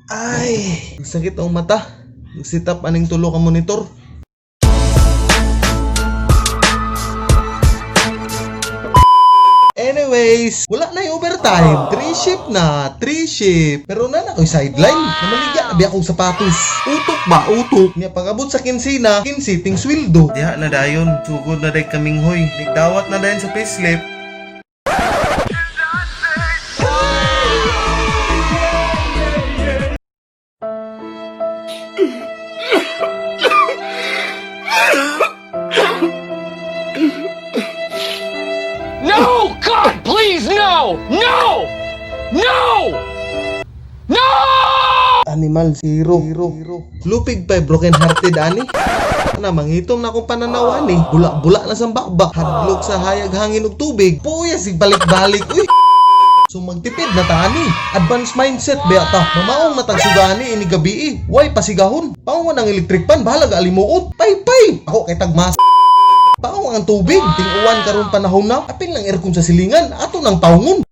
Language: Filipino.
Ay, sakit ang mata. Sit-up aning tulo ka monitor. Anyways, wala na yung overtime. 3 shift na, 3 shift. Pero na ako'y sideline. Namaligya na biya akong sapatos. Utok ba? Utok. Niya pagabot sa kinsina, kinsiting swildo. Diha na dayon. Sugod na day kaming hoy. Nigdawat na dayon sa payslip. No! God, please, no! No! No! No! Animal zero. Lupig pa broken hearted ani. Na mangitom na akong pananaw ani. Bula-bula na sa bakbak. Hadlok sa hayag hangin ug tubig. Puya sig balik-balik. Uy. So magtipid na tani. Advanced mindset ba ta. Mamaong matagsugani ini gabi. Way pasigahon. Paungan ang electric pan bahala ga alimuot. Pay. Ako kay tagmas. Paong ang tubig, ting uwan karon panahon na, apil lang aircon sa silingan, ato nang taungon.